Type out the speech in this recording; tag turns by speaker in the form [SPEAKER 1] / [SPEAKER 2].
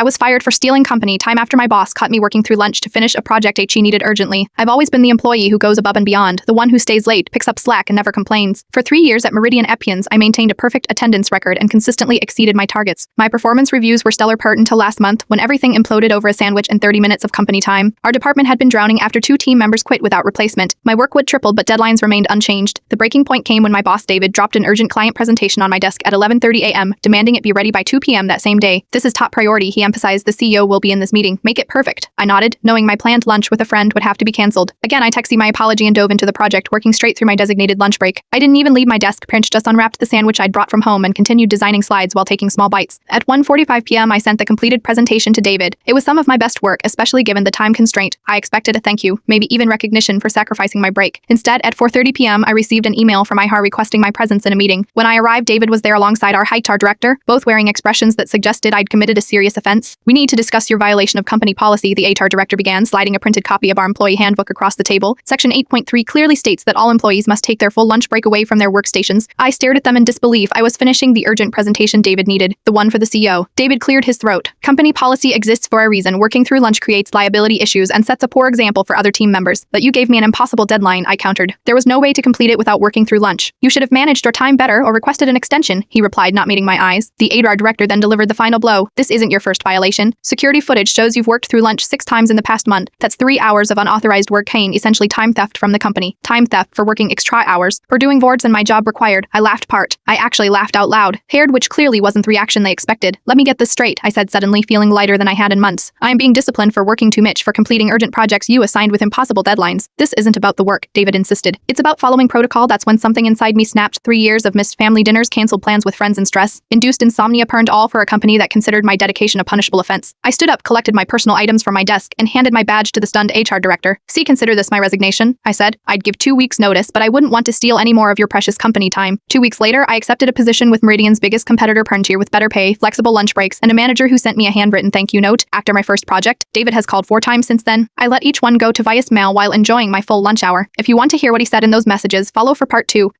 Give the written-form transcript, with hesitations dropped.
[SPEAKER 1] I was fired for stealing company time after my boss caught me working through lunch to finish a project he needed urgently. I've always been the employee who goes above and beyond, the one who stays late, picks up slack, and never complains. For 3 years at Meridian Epions, I maintained a perfect attendance record and consistently exceeded my targets. My performance reviews were stellar until last month, when everything imploded over a sandwich and 30 minutes of company time. Our department had been drowning after 2 team members quit without replacement. My workload tripled, but deadlines remained unchanged. The breaking point came when my boss David dropped an urgent client presentation on my desk at 11:30 a.m., demanding it be ready by 2 p.m. that same day. This is top priority, he emphasized. The CEO will be in this meeting. Make it perfect. I nodded, knowing my planned lunch with a friend would have to be cancelled. Again, I texted my apology and dove into the project, working straight through my designated lunch break. I didn't even leave my desk. Prince just unwrapped the sandwich I'd brought from home and continued designing slides while taking small bites. At 1:45 p.m., I sent the completed presentation to David. It was some of my best work, especially given the time constraint. I expected a thank you, maybe even recognition for sacrificing my break. Instead, at 4:30 p.m., I received an email from IHR requesting my presence in a meeting. When I arrived, David was there alongside our HR director, both wearing expressions that suggested I'd committed a serious offense. We need to discuss your violation of company policy, the HR director began, sliding a printed copy of our employee handbook across the table. Section 8.3 clearly states that all employees must take their full lunch break away from their workstations. I stared at them in disbelief. I was finishing the urgent presentation David needed, the one for the CEO. David cleared his throat. Company policy exists for a reason. Working through lunch creates liability issues and sets a poor example for other team members. But you gave me an impossible deadline, I countered. There was no way to complete it without working through lunch. You should have managed your time better or requested an extension, he replied, not meeting my eyes. The HR director then delivered the final blow. This isn't your first violation. Security footage shows you've worked through lunch 6 times in the past month. That's 3 hours of unauthorized work, Kane, essentially time theft from the company. Time theft for working extra hours, for doing more than my job required. I laughed part. I actually laughed out loud, paired, which clearly wasn't the reaction they expected. Let me get this straight, I said suddenly, feeling lighter than I had in months. I am being disciplined for working too much, for completing urgent projects you assigned with impossible deadlines. This isn't about the work, David insisted. It's about following protocol. That's when something inside me snapped. 3 years of missed family dinners, canceled plans with friends, and stress induced insomnia, burned all for a company that considered my dedication a punishable offense. I stood up, collected my personal items from my desk, and handed my badge to the stunned HR director. See, consider this my resignation, I said. I'd give 2 weeks notice, but I wouldn't want to steal any more of your precious company time. 2 weeks later, I accepted a position with Meridian's biggest competitor, Palantir, with better pay, flexible lunch breaks, and a manager who sent me a handwritten thank you note. After my first project, David has called 4 times since then. I let each one go to voicemail while enjoying my full lunch hour. If you want to hear what he said in those messages, follow for part 2.